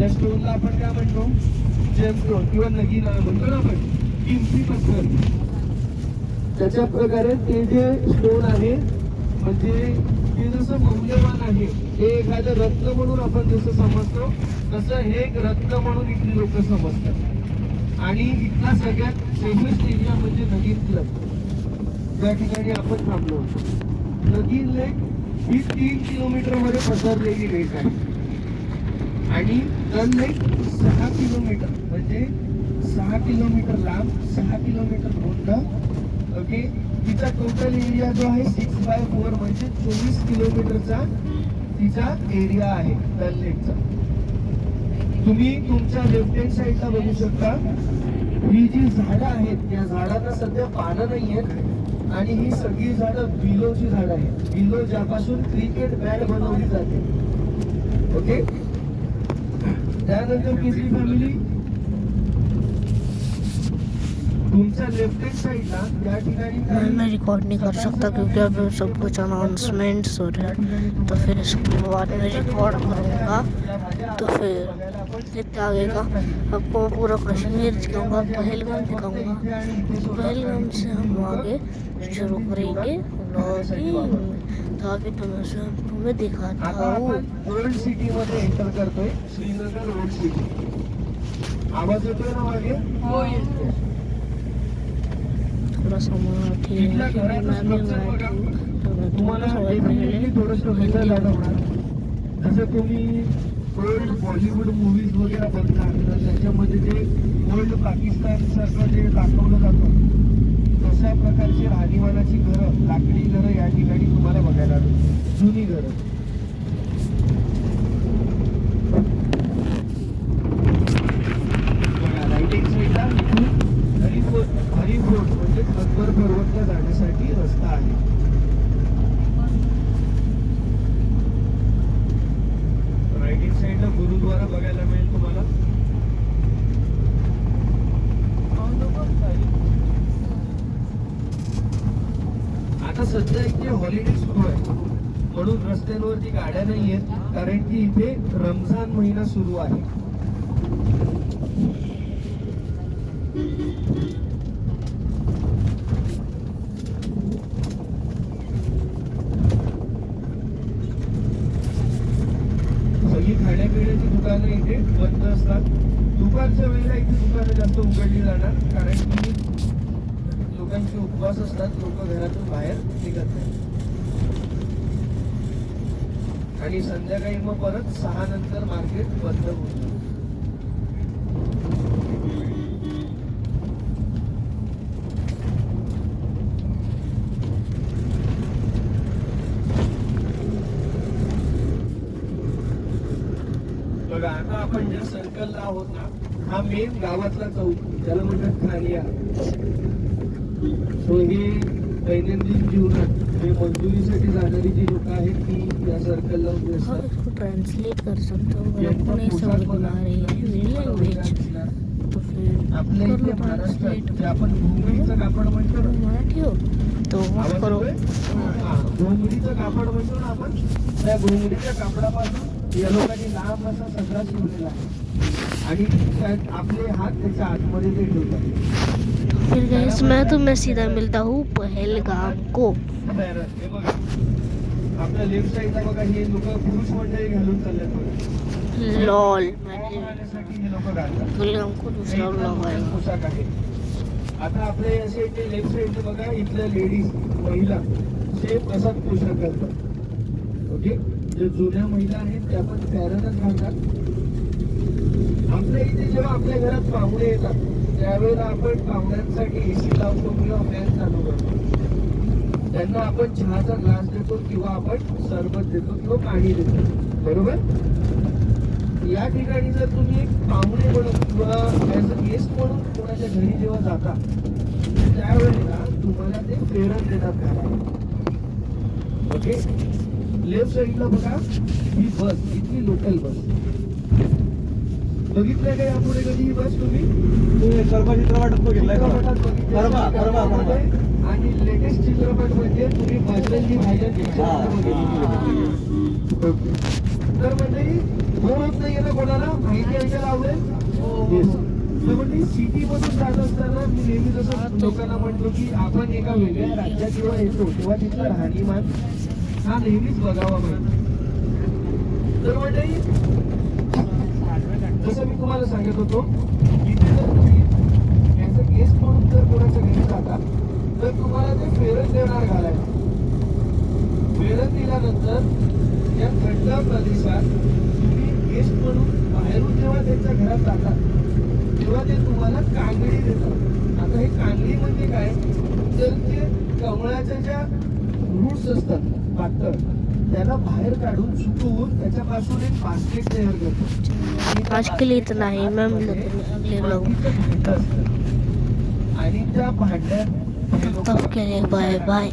त्या स्टोनला आपण काय म्हणतो, जेमस्टोन किंवा नगीना म्हणतो ना आपण, किमती पत्थर. त्याच्या प्रकारे ते जे स्टोन आहे म्हणजे ते जसं मौल्यवान आहे, हे एखादं रत्न म्हणून आपण जसं समजतो तसं हे एक रत्न म्हणून इथली लोक समजतात. आणि इथला सगळ्यात फेमस एरिया म्हणजे नगीन क्लब, ज्या ठिकाणी आपण थांबलो होतो. नगीन लेक ही 3 किलोमीटर मध्ये पसरलेली लेक आहे आणि डल लेक 6 किलोमीटर म्हणजे 6 किलोमीटर लांब, 6 किलोमीटर रुंद. ओके, तिचा टोटल एरिया जो आहे 6/4 म्हणजे 24 किलोमीटरचा तिचा एरिया आहे डल लेकचा. तुम्ही तुमच्या लेफ्ट हँड साईडला बघू शकता, ही जी झाडं आहेत या झाडांना सध्या पानं नाही आहेत आणि ही सगळी झाडं बिलोची झाडं आहेत. बिलो ज्यापासून क्रिकेट बॅट बनवली जाते. ओके, त्यानंतर केसरी फॅमिली तुमच्या लेफ्ट हँड साइडला या ठिकाणी मैं रिकॉर्ड नहीं कर सकता क्योंकि अब सब कुछ अनाउंसमेंट्स हो रहे हैं, तो फिर इसके बाद में रिकॉर्ड करूँगा तो फिर इतना आगे का आपको पूरा कश्मीर दिखाऊंगा, पहलगाम दिखाऊंगा, पहलगाम से हम आगे शुरू करेंगे व्लॉगिंग. तो अभी तुम्हें दिखाता हूँ. ओल्ड सिटी मध्ये एंटर करतोय, श्रीनगर ओल्ड सिटी. आवाज येतोय ना मागे? हो येतोय. थोड़ा समय तुम्हाला थोडंसं वेगळं जाणवणार. जसं तुम्ही ओल्ड बॉलिवूड मूवीज वगैरे बघता तर त्याच्यामध्ये जे ओल्ड पाकिस्तान सारखं जे दाखवलं जातं तशा प्रकारची राहणीमानाची घरं, लाकडी घरं या ठिकाणी तुम्हाला बघायला मिळतात, जुनी घरं. बघा राईटिंग साईडला हरिफोर्ट म्हणजे अकबर पर्वतला जाण्यासाठी रस्ता आहे. राईटिंग साईडला गुरुद्वारा बघायला मिळेल तुम्हाला. आता सध्या इथे हॉलिडे सुरू आहे म्हणून रस्त्यांवरती गाड्या नाही आहेत, कारण की इथे रमजान महिना सुरू आहे. सगळी खाण्यापिण्याची दुकानं इथे बंद असतात. दुपारच्या वेळेला इथे दुकानं जास्त उघडली जाणार, कारण की लोकांचे उपवास असतात, लोक घरातून बाहेर निघत नाही. आणि संध्याकाळी मग परत 6 नंतर मार्केट बंद होतं. बघा आता आपण ज्या सर्कलला आहोत ना, हा मेन गावातला चौक, त्याला म्हणतात खानिया. सो हे दैनंदिन जीवनात जे मजुरीसाठी जाणारी जी लोक आहेत ती या सर्कलला उभी असतात. इसको ट्रांसलेट कर सकते हो अगर आपको नहीं समझ में आ रही है मेरी लैंग्वेज तो फिर आपल्या कर लो इथे महाराष्ट्रात ट्रांसलेट. जे आपण घोंगडीचं कापड म्हणतो ना, मराठी हो तो आवाज करो. येतोय? हा, घोंगडीचं कापड म्हणतो ना आपण, त्या घोंगडीच्या कापडापासून या लोकांनी लांब असा सदरा शिवलेला आहे आणि त्यात आपले हात त्याच्या आतमध्ये ते ठेवतात. फिर गाइस मैं तुम्हें सीधा मिलता हूँ पहलगाम को. हे बघा आपल्या लेफ्ट साईडला बघा, हे लोक पुरुष मंडळी घालून चालल्यात बघा. लॉल घालण्यासाठी हे लोक घालतात. पहलगाम को दूसरा व्लॉग आएगा. पोशाख आहे. आता आपल्या या साईडने लेफ्ट साईडने बघा, इथल्या लेडीज महिला सेम असाच पोशाख घालतात. ओके, जे जुन्या महिला आहेत त्या पण पॅरनच घालतात. आपल्या इथे जेव्हा आपल्या घरात पाहुणे येतात त्यावेळेला आपण पाहुण्यांसाठी एसी लावतो किंवा फॅन चालू करतो. त्यांना आपण चहाचा ग्लास देतो किंवा आपण सरबत देतो किंवा पाणी देतो, बरोबर. या ठिकाणी जर तुम्ही एक पाहुणे म्हणून किंवा ॲज अ गेस्ट म्हणून कोणाच्या घरी जेव्हा जाता त्यावेळेला तुम्हाला ते प्रेरण देतात घराला. ओके, लेफ्ट साईडला बघा ही बस, इथली लोकल बस बघितलंय का यापुढे कधी ही बस तुम्ही? चित्रपटात बघितलाय आणि लेटेस्ट चित्रपट म्हणजे तुम्ही बजरंगी भाईजान पिक्चर बघितली. तर म्हणजे बोर होत नाहीये ना कोणाला माहिती ऐकायला आवडेल Yes. तर म्हणजे सिटी मधून जात असताना मी नेहमी जसं लोकांना म्हणतो की आपण एका वेगळ्या राज्यात जेव्हा येतो तेव्हा तिथला राहणीमान हा नेहमीच बघावा पाहिजे. तर म्हणजे जसं मी तुम्हाला सांगत होतो इथे जर तुम्ही याचं गेस्ट म्हणून जर कोणाच्या घरी जाता तर तुम्हाला ते फेरन देणार घालायला. फेरन दिल्यानंतर या थंड प्रदेशात तुम्ही गेस्ट म्हणून बाहेरून जेव्हा त्यांच्या घरात जातात तेव्हा ते तुम्हाला कांगडी देतात. आता हे कांगडी म्हणजे काय तर ते कमळाच्या ज्या रूट्स असतात पातळ त्याला बाहेर काढून सुकवून त्याच्यापासून एक बास्केट तयार करतात. आज के लिए इतना ही, मैं मिलते हैं अगले व्लॉग में. आणि त्या भांड्यात तब के लिए बाय बाय.